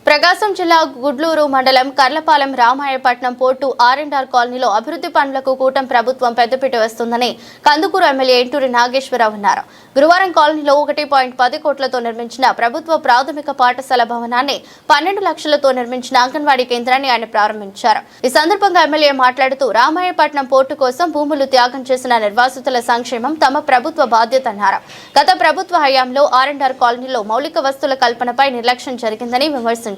ప్రకాశం జిల్లా గుడ్లూరు మండలం కర్లపాలెం రామాయపట్నం పోర్టు ఆర్&ఆర్ కాలనీలో అభివృద్ధి పనులకు కూటమి ప్రభుత్వం పెద్దపీట వేస్తుందని కందుకూరు ఎమ్మెల్యే ఎంటూరి నాగేశ్వరరావు అన్నారు. గురువారం కాలనీలో 1.10 కోట్లతో నిర్మించిన ప్రభుత్వ ప్రాథమిక పాఠశాల భవనాన్ని 12 లక్షలతో నిర్మించిన అంగన్వాడీ కేంద్రాన్ని ఆయన ప్రారంభించారు. ఈ సందర్భంగా ఎమ్మెల్యే మాట్లాడుతూ రామాయపట్నం పోర్టు కోసం భూములు త్యాగం చేసిన నిర్వాసితుల సంక్షేమం తమ ప్రభుత్వ బాధ్యత అన్నారు. గత ప్రభుత్వ హయాంలో ఆర్&ఆర్ కాలనీలో మౌలిక వస్తువుల కల్పనపై నిర్లక్ష్యం జరిగిందని విమర్శించారు.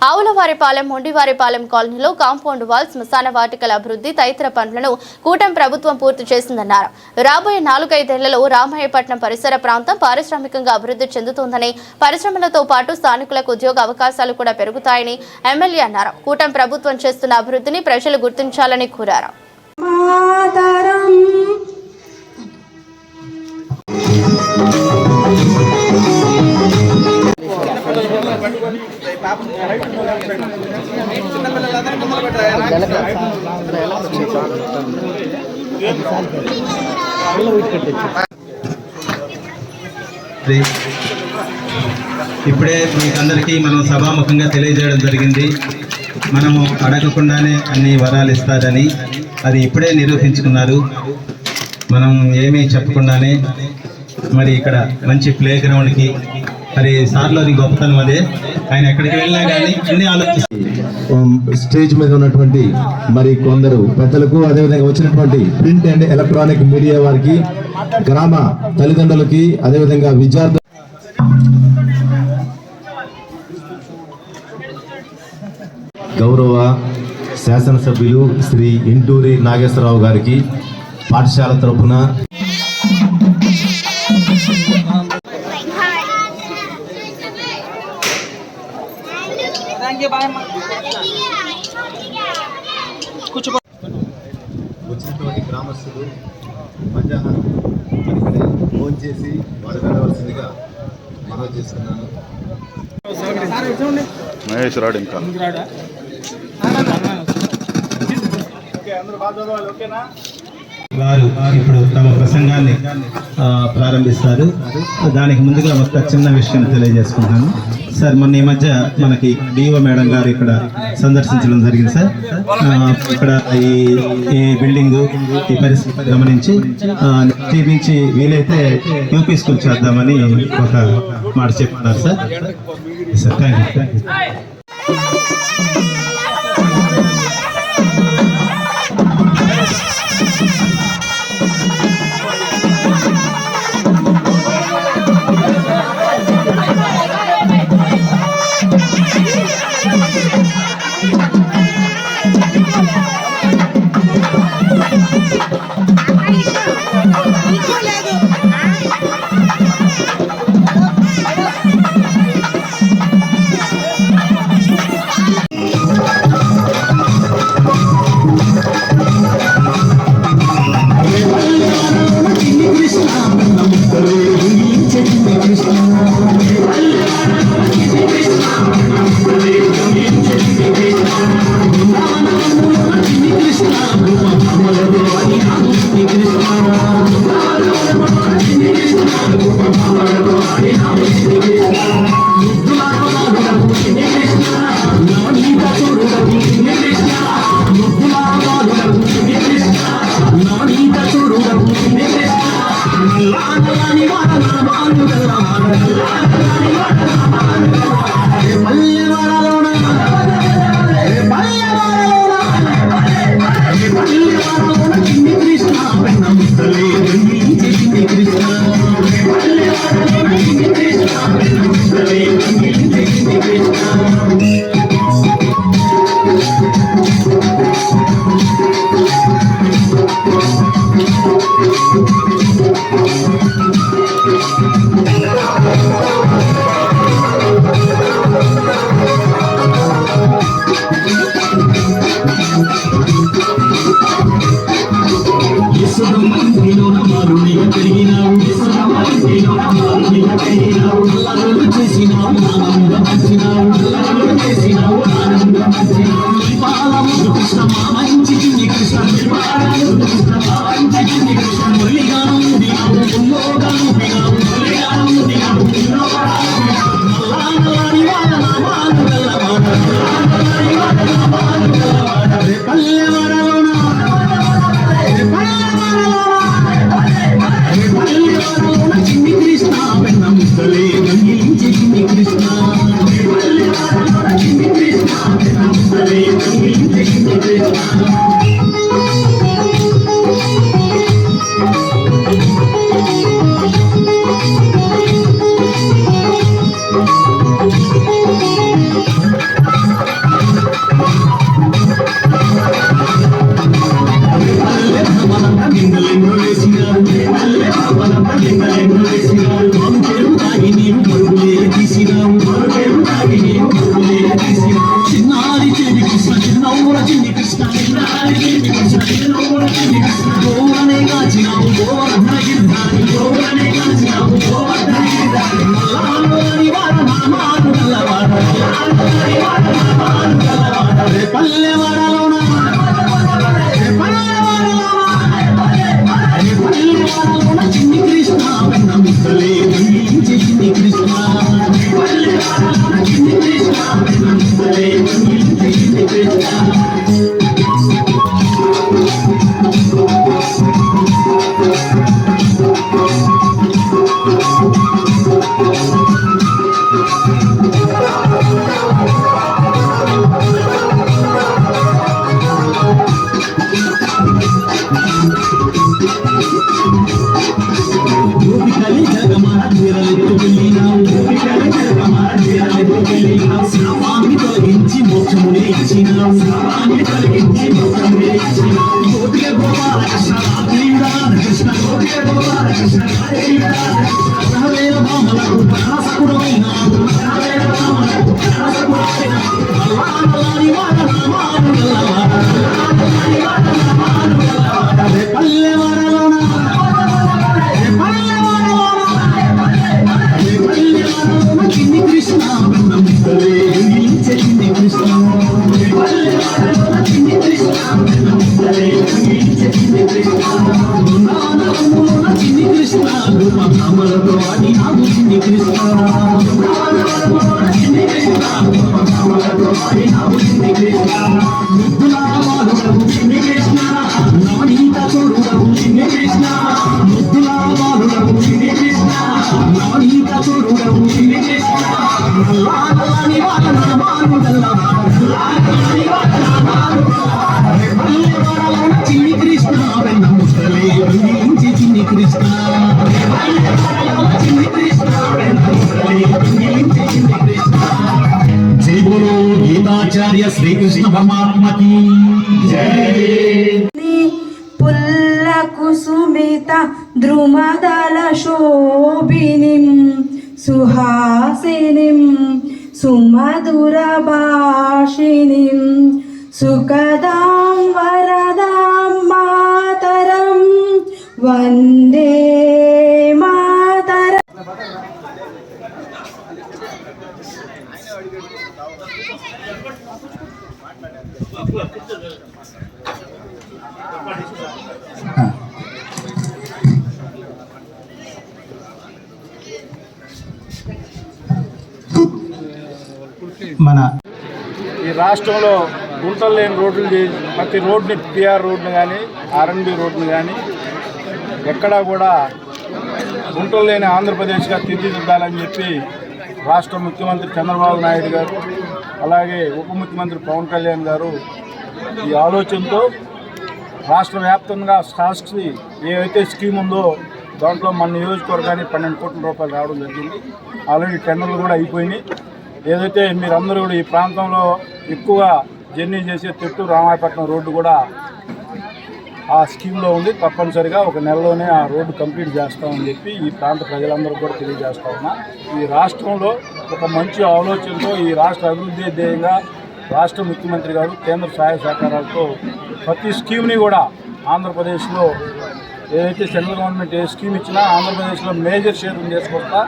ఆవులవారిపాలెం మొండివారిపాలెం కాలనీలో కాంపౌండ్ వాల్ శ్మశాన వాటికల అభివృద్ధి తదితర పనులను కూటమి ప్రభుత్వం పూర్తి చేసిందన్నారు. రాబోయే 4-5 ఏళ్లలో రామాయపట్నం పరిసర ప్రాంతం పారిశ్రామికంగా అభివృద్ధి చెందుతుందని, పరిశ్రమలతో పాటు స్థానికులకు ఉద్యోగ అవకాశాలు కూడా పెరుగుతాయని ఎమ్మెల్యే అన్నారు. కూటమి ప్రభుత్వం చేస్తున్న అభివృద్ధిని ప్రజలు గుర్తించాలని కోరారు. ఇప్పుడే మీకందరికీ మనం సభాముఖంగా తెలియజేయడం జరిగింది. మనము అడగకుండానే అన్ని వరాలు ఇస్తారని అది ఇప్పుడే నిరూపించుకున్నారు. మనం ఏమీ చెప్పకుండానే మరి ఇక్కడ మంచి ప్లే గ్రౌండ్కి మరి సార్లో అది గొప్పతనం. అదే ఆయన ఎక్కడికి వెళ్ళినా కానీ అన్ని ఆలోచిస్తారు. స్టేజ్ మీద ఉన్నటువంటి మరి కొందరు పెద్దలకు, అదేవిధంగా వచ్చినటువంటి ప్రింట్ అండ్ ఎలక్ట్రానిక్ మీడియా వారికి, గ్రామ తల్లిదండ్రులకి, అదేవిధంగా విద్యార్థులు, గౌరవ శాసనసభ్యులు శ్రీ ఎంటూరి నాగేశ్వరరావు గారికి పాఠశాల తరఫున వచ్చినటువంటి గ్రామస్తులు మధ్యాహ్నం ఇక్కడే ఫోన్ చేసి వారు వెళ్ళవలసిందిగా మనవి చేస్తున్నాను. మహేష్ రాడు ఇంకా వారు ఇప్పుడు తమ ప్రసంగాన్ని ప్రారంభిస్తారు. దానికి ముందుగా ఒక చిన్న విషయం తెలియజేసుకుంటున్నాను. సార్, మొన్న ఈ మధ్య మనకి డిఓ మేడం గారు ఇక్కడ సందర్శించడం జరిగింది. సార్, ఇక్కడ ఈ బిల్డింగ్ ఈ పరిస్థితి గమనించి నుంచి వీలైతే యూపీ స్కూల్ చేద్దామని ఒక మాట చెప్తున్నారు. Sir sir thank you. Kala Srikrishna పరమాత్మకి పుల్ల కుసుమిత ద్రుమదల శోభినిం సుహాసినిం సుమధుర భాషినిం సుఖదాం వరదాం మాతరం వందే మాతరం. మన ఈ రాష్ట్రంలో గుంటలు లేని రోడ్లు ప్రతి రోడ్ని పిఆర్ రోడ్ని కానీ ఆర్ఎన్బి రోడ్ని కానీ ఎక్కడా కూడా గుంటలు లేని ఆంధ్రప్రదేశ్గా తీర్చిదిద్దాలని చెప్పి రాష్ట్ర ముఖ్యమంత్రి చంద్రబాబు నాయుడు గారు అలాగే ఉప ముఖ్యమంత్రి పవన్ కళ్యాణ్ గారు ఈ ఆలోచనతో రాష్ట్ర వ్యాప్తంగా స్టాక్స్కి ఏవైతే స్కీమ్ ఉందో దాంట్లో మన నియోజకవర్గానికి 12 కోట్ల రూపాయలు రావడం జరిగింది. ఆల్రెడీ టెండర్లు కూడా అయిపోయినాయి. ఏదైతే మీరందరూ కూడా ఈ ప్రాంతంలో ఎక్కువగా జర్నీ చేసే తెట్టూరు రామాయపట్నం రోడ్డు కూడా ఆ స్కీమ్లో ఉంది. తప్పనిసరిగా ఒక నెలలోనే ఆ రోడ్డు కంప్లీట్ చేస్తామని చెప్పి ఈ ప్రాంత ప్రజలందరూ కూడా తెలియజేస్తా ఉన్నా. ఈ రాష్ట్రంలో ఒక మంచి ఆలోచనతో ఈ రాష్ట్ర అభివృద్ధి ధ్యేయంగా రాష్ట్ర ముఖ్యమంత్రి గారు కేంద్ర సహాయ సహకారాలతో ప్రతి స్కీమ్ని కూడా ఆంధ్రప్రదేశ్లో ఏదైతే సెంట్రల్ గవర్నమెంట్ ఏ స్కీమ్ ఇచ్చినా ఆంధ్రప్రదేశ్లో మేజర్ షేర్ చేసుకొస్తా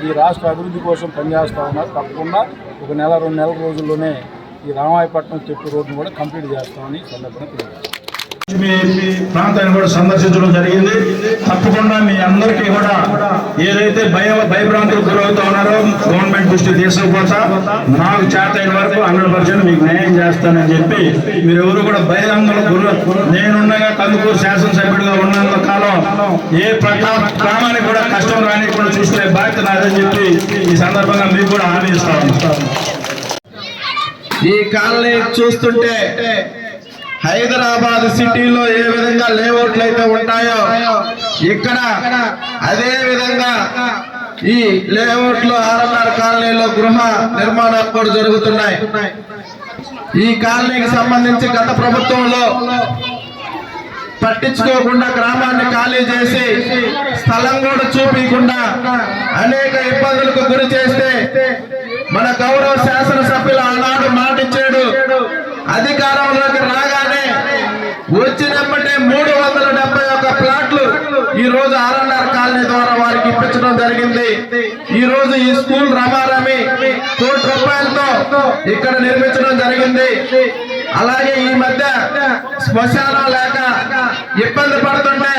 ఈ రాష్ట్ర అభివృద్ధి కోసం పనిచేస్తూ ఉన్నారు. తప్పకుండా ఒక నెల 2 నెలల రోజుల్లోనే ఈ రామాయపట్నం తెట్టు రోడ్డును కూడా కంప్లీట్ చేస్తామని సందర్భంగా తెలియజేస్తాం. మీ ప్రాంతాన్ని కూడా సందర్శించడం జరిగింది. తప్పకుండా మీ అందరికీ కూడా ఏదైతే భయభ్రాంతులకు గురవుతూ ఉన్నారో గవర్నమెంట్ దృష్టి తీసుకుపోతా నాకు చేతైన వరకు 100% మీకు న్యాయం చేస్తానని చెప్పి మీరెవరు కూడా భయాందోళనకు నేనుండగా కందుకూరు శాసనసభ్యుడిగా ఉన్నంత కాలం ఏ గ్రామానికి కూడా కష్టం రాని కూడా చూసుకునే బాధ్యత నాదని చెప్పి ఈ సందర్భంగా మీకు కూడా హామీ ఇస్తాను. ఈ కాలనీ చూస్తుంటే హైదరాబాద్ సిటీలో ఏ విధంగా లేఅవుట్లు అయితే ఉంటాయో ఇక్కడ అదే విధంగా ఈ లేఅవుట్ లో ఆర్ఎన్ఆర్ కాలనీలో గృహ నిర్మాణాలు కూడా జరుగుతున్నాయి. ఈ కాలనీకి సంబంధించి గత ప్రభుత్వంలో పట్టించుకోకుండా గ్రామాన్ని ఖాళీ చేసి స్థలం కూడా చూపించకుండా అనేక ఇబ్బందులకు గురి చేస్తే మన గౌరవ శాసనసభ్యులు ఆనాడు మాటిచ్చాడు. అధికారంలోకి రాగానే వచ్చినప్పటి 371 ప్లాట్లు ఈ రోజు ఆర్ఎన్ఆర్ కాలనీ ద్వారా వారికి ఇప్పించడం జరిగింది. ఈ రోజు ఈ స్కూల్ రమారమి ₹1 కోట్లతో ఇక్కడ నిర్మించడం జరిగింది. అలాగే ఈ మధ్య శ్మశానం లేక ఇబ్బంది పడుతుంటే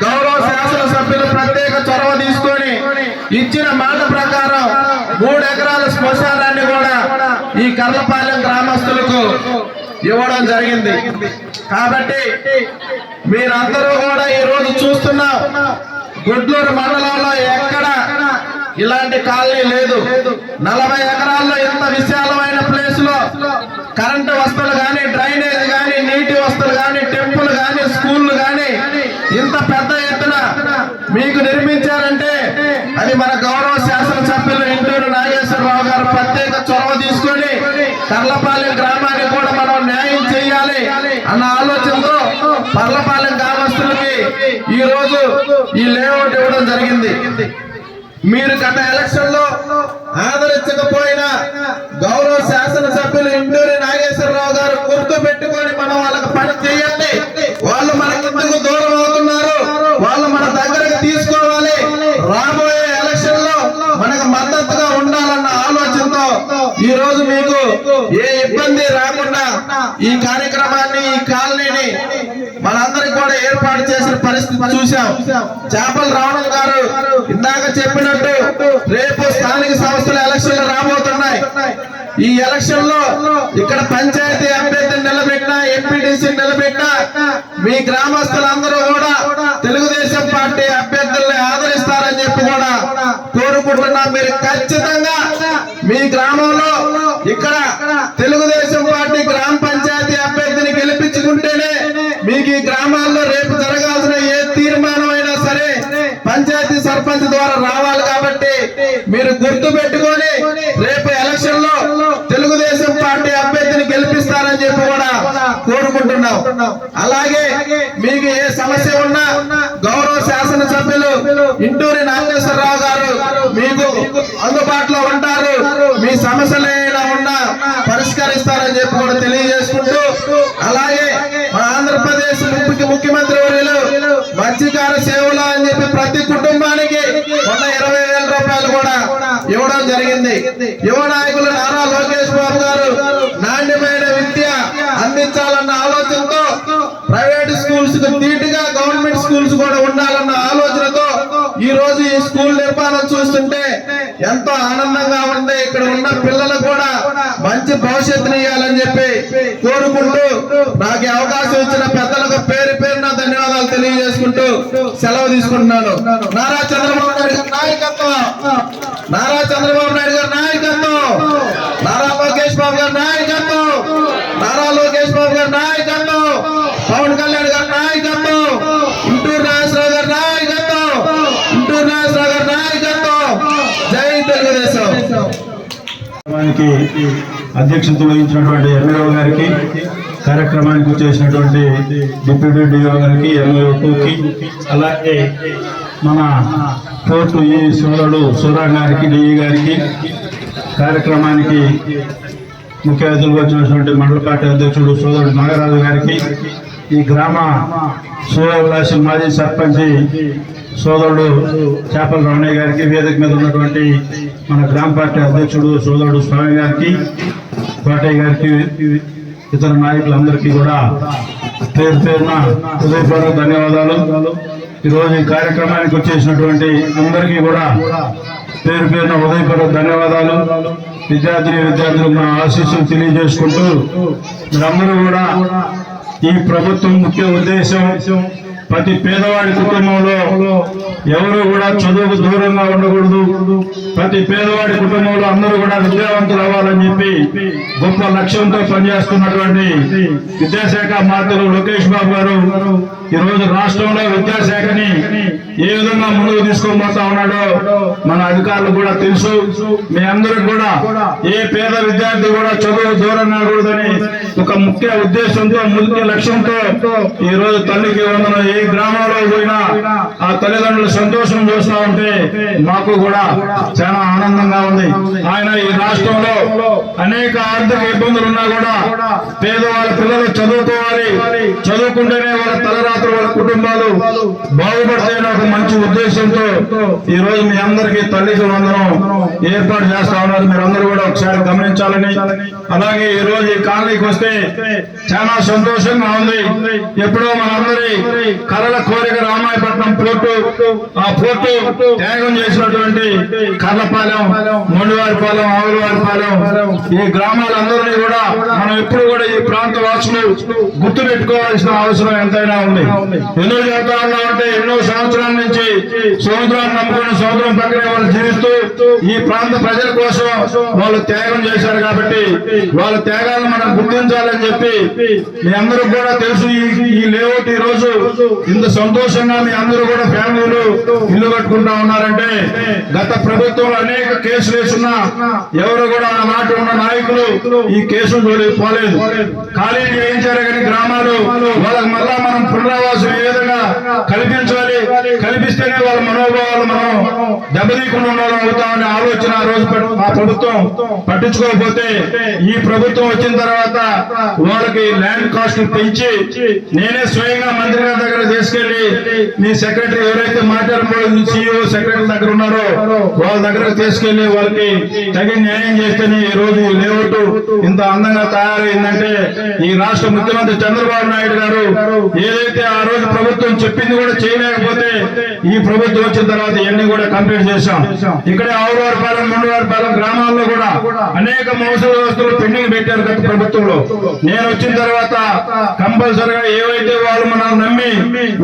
గౌరవ శాసనసభ్యులు ప్రత్యేక చొరవ తీసుకొని ఇచ్చిన మాట ప్రకారం 3 ఎకరాల శ్మశానాన్ని కూడా ఈ కర్లపాలెం గ్రామస్తులకు ఇవ్వడం జరిగింది. కాబట్టి మీరందరూ కూడా ఈ రోజు చూస్తున్నాం, గుడ్లూరు మండలంలో ఎక్కడ ఇలాంటి కాలనీ లేదు. 40 ఎకరాల్లో ఇంత విశాలమైన ప్లేస్ లో కరెంటు వస్తువులు కానీ, డ్రైనేజ్ కానీ, నీటి వస్తువులు కానీ, టెంపుల్ కానీ, స్కూళ్లు కానీ ఇంత పెద్ద ఎత్తున మీకు నిర్మించారంటే అది మన గౌరవ శాసనసభ్యులు ఇంటూరు నాగేశ్వరరావు గారు ప్రత్యేక చొరవ తీసుకొని కర్లపాలెం గ్రామానికి కూడా మనం న్యాయం చేయాలి అన్న ఆలోచనతో పర్లపాలెం గ్రామస్తులకి ఈ రోజు ఈ లేఅవుట్ ఇవ్వడం జరిగింది. మీరు గత ఎలక్షన్ లో ఆదరించకపోయినా గౌరవ శాసనసభ్యులు ఇంటూరి నాగేశ్వరరావు గారు గుర్తు పెట్టుకొని మనం వాళ్ళకి పని చేయండి. వాళ్ళు మనకి ఎందుకు దూరం అవుతున్నారు, వాళ్ళు మన దగ్గరకు తీసుకోవాలి, రాబోయే ఎలక్షన్ లో మనకు మద్దతుగా ఉండాలన్న ఆలోచనతో ఈ రోజు మీకు ఏ ఇబ్బంది రాకుండా ఈ కార్యక్రమాన్ని, ఈ కాలనీని మనందరికి కూడా ఏర్పాటు చేసిన పరిస్థితి చూసాం. చేపల రావణం గారు ఇందాక చెప్పినట్టు రేపు స్థానిక సంస్థల ఎలక్షన్లు రాబోతున్నాయి. ఈ ఎలక్షన్ లో ఇక్కడ పంచాయతీ అభ్యర్థిని నిలబెట్టినా, ఎంపీటీసీ నిలబెట్టినా మీ గ్రామస్తులందరూ కూడా తెలుగుదేశం పార్టీ అభ్యర్థుల్ని ఆదరిస్తారని చెప్పి కూడా కోరుకుంటున్నా. మీరు ఖచ్చితంగా మీ గ్రామంలో ఇక్కడ తెలుగుదేశం పార్టీ గ్రామ పంచాయతీ అభ్యర్థిని గెలిపించుకుంటేనే మీకు ఈ గ్రామాల్లో రేపు జరగాల్సిన ఏ తీర్మానం అయినా సరే పంచాయతీ సర్పంచ్ ద్వారా రావాలి. కాబట్టి మీరు గుర్తు పెట్టుకొని రేపు ఎలక్షన్ లో తెలుగుదేశం పార్టీ అభ్యర్థిని గెలిపిస్తారని చెప్పి కూడా కోరుకుంటున్నాం. అలాగే మీకు ఏ సమస్య ఉన్నా గౌరవ శాసనసభ్యులు ఇంటూరి నాగేశ్వరరావు గారు మీకు అందుబాటులో ఉంటారు. మీ సమస్యలు ఏమైనా ఉన్నా పరిష్కరిస్తారని చెప్పి కూడా తెలియజేసుకుంటూ, అలాగే మన ఆంధ్రప్రదేశ్ ముఖ్యమంత్రి వర్యులు మత్స్యకార సేవలు అని చెప్పి ప్రతి కుటుంబానికి 20,000 రూపాయలు కూడా ఇవ్వడం జరిగింది. యువ నాయకులు నారా లోకేష్ బాబు గారు నాణ్యమైన విద్య అందించాలన్న ఆలోచనతో ప్రైవేట్ స్కూల్స్ కు ధీటుగా గవర్నమెంట్ స్కూల్స్ కూడా ఉండాలన్న ఆలోచనతో ఈ రోజు ఈ స్కూల్ నిర్మాణం చూస్తుంటే ఎంతో ఆనందంగా ఉంది. ఇక్కడ ఉన్న పిల్లలు కూడా మంచి భవిష్యత్తుని ఇవ్వాలని చెప్పి కోరుకుంటూ నాకు అవకాశం ఇచ్చిన పెద్దలకు పేరు పేరున ధన్యవాదాలు తెలియజేసుకుంటూ సెలవు తీసుకుంటున్నాను. నారా చంద్రబాబు నాయుడు గారి నాయకత్వం, నారా చంద్రబాబు నాయుడు గారి నాయకత్వం, నారా లోకేష్ బాబు గారి నాయకత్వం, నారా లోకేష్ బాబు గారి నాయకత్వం, పవన్ కళ్యాణ్ గారి నాయకత్వం, ఇంటూరు నాగేశ్వరరావు గారి నాయకత్వం, ఇంటూరు నాగేశ్వరరావు గారి నాయకత్వం. జై తెలుగుదేశం. అధ్యక్షత వహించినటువంటి ఎంఈఓ గారికి, కార్యక్రమానికి వచ్చేసినటువంటి డిప్యూటీ డిఓ గారికి, ఎంఈఓకి, అలాగే మన కోర్టు ఈ సోదరుడు సూరా గారికి, డిఈ గారికి, కార్యక్రమానికి ముఖ్య అతిథులుగా వచ్చినటువంటి మండల పార్టీ అధ్యక్షుడు సోదరుడు నాగరాజు గారికి, ఈ గ్రామ సూర్యవిలాసి మాజీ సర్పంచి సోదరుడు చేపల రమణయ్య గారికి, వేదిక మీద ఉన్నటువంటి మన గ్రామ పార్టీ అధ్యక్షుడు సోదరుడు స్వామి గారికి, కోటయ్య గారికి, ఇతర నాయకులందరికీ కూడా పేరు పేరున హృదయపూర్వక ధన్యవాదాలు. ఈరోజు ఈ కార్యక్రమానికి వచ్చేసినటువంటి అందరికీ కూడా పేరు పేరున హృదయపూర్వక ధన్యవాదాలు. విద్యార్థులకు నా ఆశీస్సులు తెలియజేసుకుంటూ మీరందరూ కూడా ఈ ప్రభుత్వం ముఖ్య ఉద్దేశం ప్రతి పేదవాడి కుటుంబంలో ఎవరు కూడా చదువుకు దూరంగా ఉండకూడదు, ప్రతి పేదవాడి కుటుంబంలో అందరూ కూడా విద్యావంతులు అవ్వాలని చెప్పి గొప్ప లక్ష్యంతో పనిచేస్తున్నటువంటి విద్యాశాఖ మంత్రులు లోకేష్ బాబు గారు ఈ రోజు రాష్ట్రంలో విద్యాశాఖని ఏ విధంగా ముందుకు తీసుకొని పోతా ఉన్నాడో మన అధికారులు కూడా తెలుసు. మీ అందరికి కూడా ఏ పేద విద్యార్థి కూడా చదువు దూరం కాకూడదని ఒక ముఖ్య ఉద్దేశంతో ముఖ్య లక్ష్యంతో ఈ రోజు తల్లికి వందనం ఏ గ్రామంలో పోయినా ఆ తల్లిదండ్రుల సంతోషం చూస్తా ఉంటే మాకు కూడా చాలా ఆనందంగా ఉంది. ఆయన ఈ రాష్ట్రంలో అనేక ఆర్థిక ఇబ్బందులు ఉన్నా కూడా పేదవాళ్ళ పిల్లలు చదువుకోవాలి, చదువుకుంటేనే వాళ్ళ తలరాత్రులు వాళ్ళ కుటుంబాలు బాగుపడతాయని ఒక మంచి ఉద్దేశంతో ఈ రోజు మీ అందరికీ తల్లికి వందనం ఏర్పాటు చేస్తా ఉన్నారు. మీరందరూ కూడా ఒకసారి గమనించాలని, అలాగే ఈ రోజు ఈ కాలనీకి వస్తే చాలా సంతోషంగా ఉంది. ఎప్పుడో మనందరి కళల కోరిక రామాయపట్నం పోర్టు, ఆ పోర్టు త్యాగం చేసినటువంటి కర్లపాలెం, మొండివారిపాలెం, ఆవులవారిపాలెం ఈ గ్రామాలందరినీ కూడా మనం ఎప్పుడు కూడా ఈ ప్రాంత వాసులు గుర్తు పెట్టుకోవాల్సిన అవసరం ఎంతైనా ఉంది. ఎందుకు చెప్తా ఉన్నామంటే ఎన్నో సంవత్సరాల నుంచి సముద్రాన్ని నమ్ముకుని సముద్రం పక్కనే వాళ్ళు జీవిస్తూ ఈ ప్రాంత ప్రజల కోసం వాళ్ళు త్యాగం చేశారు కాబట్టి వాళ్ళ త్యాగాలను మనం గుర్తించాలని చెప్పి మీ అందరూ కూడా తెలుసు. ఈ లేఅవుట్ ఈ రోజు ఇంత సంతోషంగా మీ అందరూ కూడా ఫ్యామిలీలు ఇల్లు కట్టుకుంటా ఉన్నారంటే గత ప్రభుత్వంలో అనేక కేసులు వేసున్నా ఎవరు కూడా ఆనాటి ఉన్న నాయకులు ఈ కేసులు పోలేదు, ఖాళీ చేయించారు. కానీ గ్రామాలు వాళ్ళకి మళ్ళా మనం పునరావాసం ఏ విధంగా కల్పించాలి, కల్పిస్తేనే వాళ్ళ మనోభావాలు మనం దెబ్బతీయకుండా ఉండాలని అవుతామనే ఆలోచన ఆ రోజు ఆ ప్రభుత్వం పట్టించుకోకపోతే ఈ ప్రభుత్వం వచ్చిన తర్వాత వాళ్ళకి ల్యాండ్ కాస్ట్ పెంచి నేనే స్వయంగా మంత్రి గారి దగ్గర తీసుకెళ్లి మీ సెక్రటరీ ఎవరైతే మాట్లాడబో సిఇఓ సెక్రటరీ దగ్గర ఉన్నారో వాళ్ళ దగ్గర తీసుకెళ్లి వాళ్ళకి తగిన న్యాయం చేస్తేనే ఈ రోజు లేఅవుట్ ఇంత అందంగా తయారైందంటే ఈ రాష్ట్ర ముఖ్యమంత్రి చంద్రబాబు నాయుడు గారు ఏదైతే ఆ రోజు ప్రభుత్వం చెప్పింది కూడా చేయలేకపోతే ఈ ప్రభుత్వం వచ్చిన తర్వాత ఇవన్నీ కూడా కంప్లీట్ చేశాం. ఇక్కడే ఆవులవారిపాలెం, మొండివారిపాలెం గ్రామాల్లో కూడా అనేక మౌలిక వ్యవస్థలు పెండింగ్ పెట్టారు గత ప్రభుత్వంలో. నేను వచ్చిన తర్వాత కంపల్సరిగా ఏవైతే వాళ్ళు మనం నమ్మి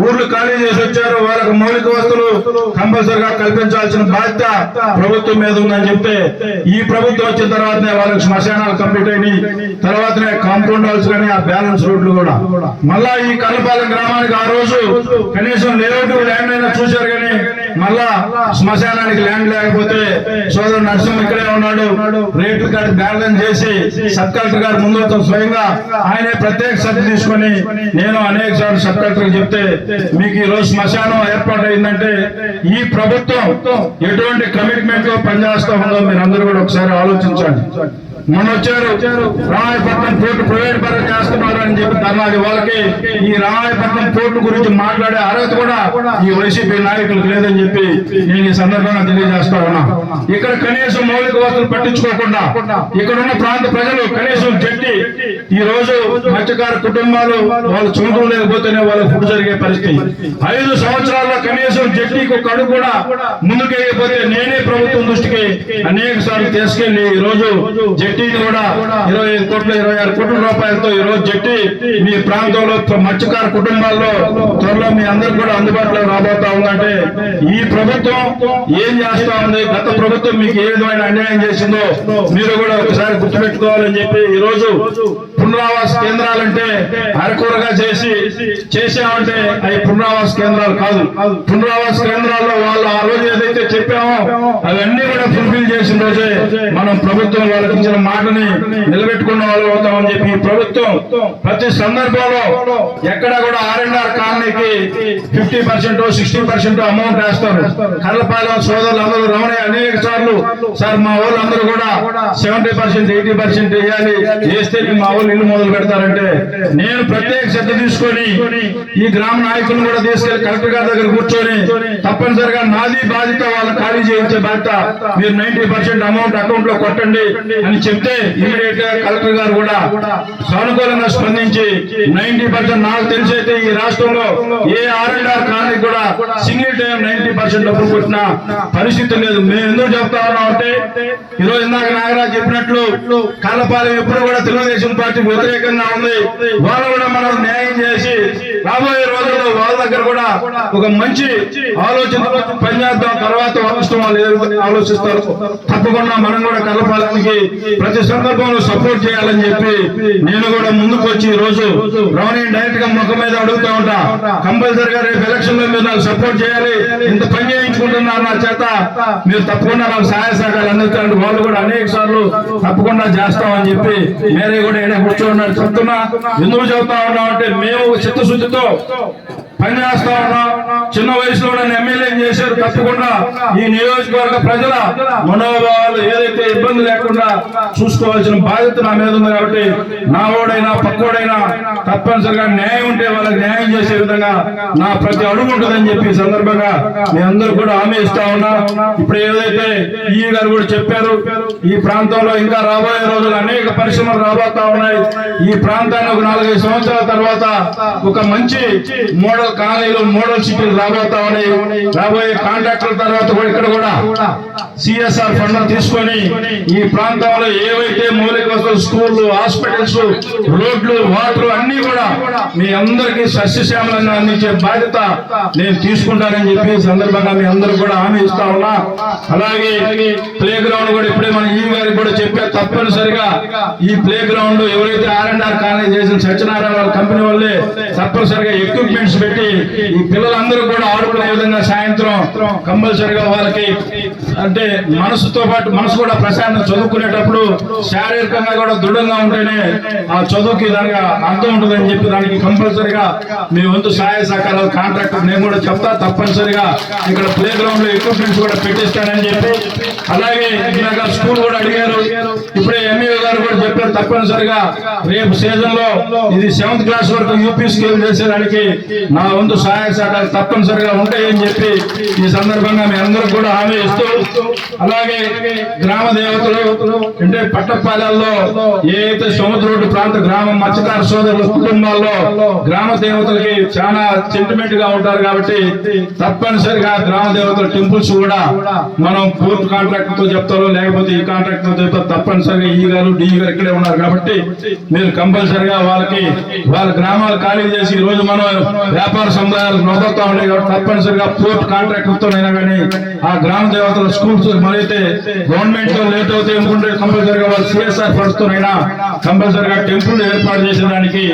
ఊర్లు ఖాళీ చేసి వచ్చారో వాళ్ళకి మౌలిక వస్తువులు కంపల్సరిగా కల్పించాల్సిన బాధ్యత ప్రభుత్వం మీద ఉందని చెప్తే ఈ ప్రభుత్వం వచ్చిన తర్వాతనే వాళ్ళకి శ్మశానాలు కంప్లీట్ అయినాయి, తర్వాతనే కాంపౌండ్ హాల్స్ కానీ ఆ బ్యాలెన్స్ రోడ్లు కూడా. మళ్ళా ఈ కల్లపాలెం గ్రామానికి ఆ రోజు కనీసం లేఅవుట్ ల్యాండ్ అయినా చూశారు కానీ మళ్ళా శ్మశానానికి ల్యాండ్ లేకపోతే సోదరు నరసింహ ఇక్కడే ఉన్నాడు, రేట్లు కార్డు బ్యాలెన్స్ చేసి సబ్ కలెక్టర్ గారు ముందు స్వయంగా ఆయనే ప్రత్యేక శ్రద్ధ తీసుకొని నేను అనేక సార్లు సబ్ కలెక్టర్ చెప్తే మీకు ఈ రోజు శ్మశానం ఏర్పాటు అయిందంటే ఈ ప్రభుత్వం ఎటువంటి కమిట్మెంట్ తో పనిచేస్తా ఉందో మీరు అందరూ కూడా ఒకసారి ఆలోచించండి. మొన్న వచ్చారు రామాయపట్నం పోర్టు ప్రైవేట్ పరం చేస్తున్నారు అని చెప్పి ధర్నాది వాళ్ళకి ఈ రామాయపట్నం పోర్టు గురించి మాట్లాడే అర్హత కూడా ఈ వైసీపీ నాయకులకు లేదని చెప్పి నేను ఈ సందర్భంగా తెలియజేస్తా ఉన్నా. ఇక్కడ కనీసం మౌలిక వసతులు పట్టించుకోకుండా ఇక్కడ ఉన్న ప్రాంత ప్రజలు కనీసం జట్టి ఈ రోజు మత్స్యకార కుటుంబాలు వాళ్ళు చుంటూ లేకపోతేనే వాళ్ళ ఫుడ్ జరిగే పరిస్థితి. 5 సంవత్సరాల్లో కనీసం జట్టీకి ఒక అడుగు కూడా ముందుకెళ్ళిపోతే నేనే ప్రభుత్వం దృష్టికి అనేక సార్లు తీసుకెళ్లి ఈ రోజు జట్టీని కూడా 25 కోట్లు 26 కోట్ల రూపాయలతో ఈ రోజు జట్టి మీ ప్రాంతంలో మత్స్యకార కుటుంబాల్లో త్వరలో మీ అందరికి కూడా అందుబాటులో రాబోతా ఉందంటే ఈ ప్రభుత్వం ఏం చేస్తా ఉంది, గత ప్రభుత్వం మీకు ఏ విధమైన అన్యాయం చేసిందో మీరు కూడా ఒకసారి గుర్తుపెట్టుకోవాలని చెప్పి ఈ రోజు పునరావాస కేంద్రాలంటే అరకూరగా చేసామంటే అవి పునరావాస కేంద్రాలు కాదు. పునరావాస కేంద్రాల్లో వాళ్ళు ఆ రోజు ఏదైతే చెప్పామో అవన్నీ కూడా ఫుల్ఫిల్ చేసిన రోజే మనం ప్రభుత్వం వాళ్ళకి ఇచ్చిన మాటని నిలబెట్టుకున్న వాళ్ళు అవుతామని చెప్పి ఈ ప్రభుత్వం ప్రతి సందర్భంలో ఎక్కడ కూడా R&R కాలనీకి 50% 60% అమౌంట్ వేస్తారు. కర్లపాలెం సోదరులు అందరూ రమణయ్య అనేక సార్లు సార్ మా వాళ్ళు అందరూ కూడా 70% 80% వేయాలి, వేస్తే మా వాళ్ళు ఇల్లు మొదలు పెడతారంటే నేను ప్రత్యేక శ్రద్ధ తీసుకొని ఈ గ్రామ నాయకులను కూడా తీసుకెళ్లి కలెక్టర్ గారి దగ్గర కూర్చొని తప్పనిసరిగా నాది బాధ్యత వాళ్ళని ఖాళీ చేయించే బాధ్యత, మీరు 90% అమౌంట్ అకౌంట్ లో కొట్టండి అని చెప్తే ఇమీడియట్ గా కలెక్టర్ గారు కూడా సానుకూలంగా స్పందించి 90% నాకు తెలిసి అయితే ఈ రాష్ట్రంలో ఏ R&R కాలనీ కూడా సింగిల్ టైం 90% డబ్బులు కొట్టిన పరిస్థితి లేదు. మేము ఎందుకు చెప్తా ఉన్నాం అంటే ఈరోజు ఇందాక నాగరాజు చెప్పినట్లు కల్లపాలెం ఎప్పుడు కూడా తెలుగుదేశం పార్టీ పార్టీకి వ్యతిరేకంగా ఉంది. వాళ్ళు కూడా మనం న్యాయం చేసి రాబోయే రోజుల్లో వాళ్ళ దగ్గర కూడా ఒక మంచి ఆలోచన పనిచేద్దాం. తర్వాత వాళ్ళు ఆలోచిస్తారు. తప్పకుండా మనం కూడా కలపాలనికి ప్రతి సందర్భంలో సపోర్ట్ చేయాలని చెప్పి నేను కూడా ముందుకు వచ్చి ఈ రోజు రమణి డైరెక్ట్ గా ముఖం మీద అడుగుతా ఉంటా. కంపల్సరిగా రేపు ఎలక్షన్ లో మీరు నాకు సపోర్ట్ చేయాలి, ఇంత పని చేయించుకుంటున్నారు నా చేత, మీరు తప్పకుండా నాకు సహాయ సహకారాలు అందిస్తారు. వాళ్ళు కూడా అనేక సార్లు తప్పకుండా చేస్తామని చెప్పి మేరే కూడా ఏడా కూర్చోన్నారు. చెప్తున్నా, ఎందుకు చెబుతా ఉన్నాం అంటే మేము చిత్తశుద్ధితో పనిచేస్తా ఉన్నాం. చిన్న వయసులో నన్ను ఎమ్మెల్యే చేశారు. తప్పకుండా ఈ నియోజకవర్గ ప్రజల మనోభావాలు ఏదైతే ఇబ్బంది లేకుండా చూసుకోవాల్సిన బాధ్యత నా మీద ఉంది. కాబట్టి నా ఓడైనా పక్కోడైనా తప్పనిసరిగా న్యాయం ఉంటే వాళ్ళకి న్యాయం చేసే విధంగా నా ప్రతి అడుగు ఉంటుందని చెప్పి ఈ సందర్భంగా మీ అందరూ కూడా హామీ ఇస్తా ఉన్నా. ఇప్పుడు ఏదైతే ఈ గారు కూడా చెప్పారు, ఈ ప్రాంతంలో ఇంకా రాబోయే రోజులు అనేక పరిశ్రమలు రాబోతా ఉన్నాయి. ఈ ప్రాంతాన్ని ఒక 4-5 సంవత్సరాల తర్వాత ఒక మంచి మోడల్ కాలనీలు, మోడల్ సిటీలు రాబోతా ఉన్నాయి. రాబోయే కాంట్రాక్టుల తర్వాత కూడా ఇక్కడ కూడా సిఎస్ఆర్ ఫండ్ తీసుకొని ఈ ప్రాంతంలో ఏవైతే మౌలిక వసతులు, స్కూళ్లు, హాస్పిటల్స్, రోడ్లు, వాటర్ అన్ని కూడా మీ అందరికీ సస్యశ్యామలంగా అందించే బాధ్యత నేను తీసుకుంటానని చెప్పి సందర్భంగా మీ అందరూ కూడా హామీ ఇస్తా ఉన్నా. అలాగే ప్లే గ్రౌండ్ కూడా ఇప్పుడే మన ఈ గారికి కూడా చెప్పారు. తప్పనిసరిగా ఈ ప్లే గ్రౌండ్ ఎవరైతే R&R కాలనీ చేసిన సత్యనారాయణ వాళ్ళ కంపెనీ వాళ్ళే తప్పనిసరిగా ఎక్విప్మెంట్స్ పెట్టి ఈ పిల్లలందరూ కూడా ఆడుకునే విధంగా సాయంత్రం కంపల్సరిగా వాళ్ళకి అంటే మనసుతో పాటు మనసు కూడా ప్రశాంతంగా చదువుకునేటప్పుడు శారీరకంగా కూడా దృఢంగా ఉంటేనే ఆ చదువుకి దానికి అర్థం ఉంటుందని చెప్పి దానికి కంపల్సరిగా మీ వంతు సహాయ సహకారాలు కాంట్రాక్టర్ నేను కూడా చెప్తా. తప్పనిసరిగా ఇక్కడ ప్లే గ్రౌండ్ లో ఎక్విప్మెంట్స్ కూడా పెట్టిస్తానని చెప్పి, అలాగే ఇక్కడ స్కూల్ కూడా అడిగారు. ఇప్పుడే ఎంఈఓ గారు కూడా చెప్పారు. తప్పనిసరిగా రేపు సీజన్ లో ఇది 7th క్లాస్ వరకు యూపీ స్కీమ్ చేసేదానికి నా వంతు సహాయ సహకారాలు తప్పనిసరిగా ఉంటాయని చెప్పి ఈ సందర్భంగా మీ అందరూ కూడా హామీ ఇస్తూ, అలాగే గ్రామ దేవతలు అంటే పట్టపాలెల్లో ఏదైతే సముద్ర రోడ్డు ప్రాంత గ్రామ మత్స్యకార సోదరుల కుటుంబాల్లో గ్రామ దేవతలకి చాలా సెంటిమెంట్ గా ఉంటారు. కాబట్టి తప్పనిసరిగా గ్రామ దేవతల టెంపుల్స్ కూడా మనం పూర్తి కాంట్రాక్ట్ తో చెప్తారో లేకపోతే ఈ కాంట్రాక్ట్ తో చెప్తారు. తప్పనిసరిగా ఈ గారు డి గారు ఇక్కడే ఉన్నారు కాబట్టి మీరు కంపల్సరిగా వాళ్ళకి వాళ్ళ గ్రామాలు ఖాళీ చేసి ఈ రోజు మనం వ్యాపార సముదాయాలు నొప్పుతా ఉన్నాయి కాబట్టి తప్పనిసరిగా పూర్తి కాంట్రాక్ట్ తోనైనా కానీ ఆ గ్రామ దేవతల స్కూల్స్ మరైతే గవర్నమెంట్ లో లేట్ అవుతాయి అనుకుంటే కంపల్సరిగా వాళ్ళు సిఎస్ఆర్ ఫండ్స్ తోనైనా కంపల్సరిగా టెంపుల్ ఏర్పాటు చేసేదానికి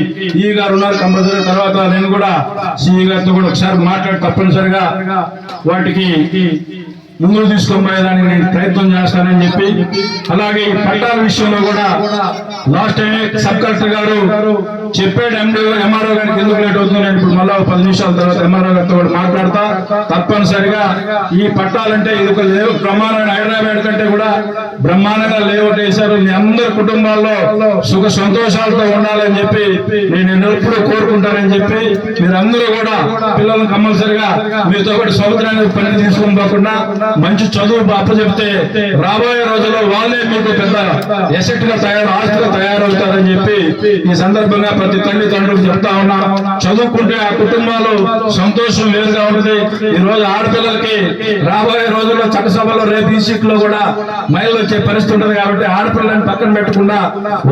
ఈ గారు ఉన్నారు. కంపల్సరీ తర్వాత నేను కూడా సిఈ గారితో కూడా ఒకసారి మాట్లాడి తప్పనిసరిగా వాటికి ముందుకు తీసుకొని పోయేదానికి నేను ప్రయత్నం చేస్తానని చెప్పి, అలాగే ఈ పట్టాల విషయంలో కూడా లాస్ట్ టైం సబ్ కలెక్టర్ గారు చెప్పాడు. ఎంఆర్ఓ గారికి ఎందుకు లేట్ అవుతుంది, నేను ఇప్పుడు మళ్ళీ 10 నిమిషాల తర్వాత ఎంఆర్ఓ గారితో కూడా మాట్లాడతా. తప్పనిసరిగా ఈ పట్టాలంటే ఇది ఒక లేవు బ్రహ్మాండమైన హైదరాబాద్ కంటే కూడా బ్రహ్మాండంగా లేఅవుట్ వేశారు. మీ అందరి కుటుంబాల్లో సుఖ సంతోషాలతో ఉండాలని చెప్పి నేను ఎప్పుడూ కోరుకుంటానని చెప్పి మీరందరూ కూడా పిల్లలను కంపల్సరిగా మీతో కూడా సముద్రానికి పని తీసుకొని పోకుండా మంచి చదువు అప్పచెప్తే రాబోయే రోజుల్లో వాళ్ళే మీకు పెద్ద ఎసెట్ గా ఆస్తిగా తయారవుతారని చెప్పి ఈ సందర్భంగా ప్రతి తల్లిదండ్రులకు చెప్తా ఉన్నా. చదువుకుంటే ఆ కుటుంబాలు సంతోషం వేరుగా ఉంటుంది. ఈ రోజు ఆడపిల్లలకి రాబోయే రోజుల్లో చట్టసభలో రేపు ఈ సీట్ లో కూడా మహిళలు వచ్చే పరిస్థితి ఉంటుంది. కాబట్టి ఆడపిల్లలను పక్కన పెట్టకుండా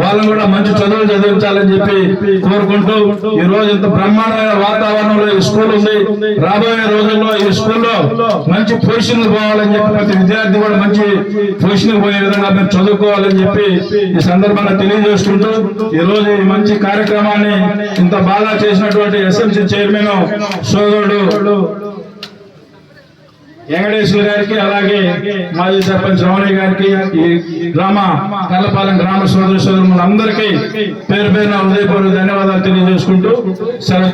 వాళ్ళని కూడా మంచి చదువులు చదివించాలని చెప్పి కోరుకుంటూ ఈ రోజు ఇంత బ్రహ్మాండమైన వాతావరణంలో ఈ స్కూల్ ఉంది. రాబోయే రోజుల్లో ఈ స్కూల్లో మంచి పొజిషన్ పోవాలని చెప్పి ప్రతి విద్యార్థి కూడా మంచి పొజిషన్ పోయే విధంగా మీరు చదువుకోవాలని చెప్పి ఈ సందర్భంగా తెలియజేసుకుంటూ ఈ రోజు ఈ మంచి కార్యక్రమాన్ని ఇంత బాగా చేసినటువంటి ఎస్ఎంసీ చైర్మన్ సోదరుడు వెంకటేశ్వర గారికి, అలాగే మాజీ సర్పంచ్ రమణయ్య గారికి, ఈ గ్రామ కల్లపాలెం గ్రామ సోదరులందరికీ పేరు పేరున హృదయపూర్వక ధన్యవాదాలు తెలియజేసుకుంటూ సెలవు.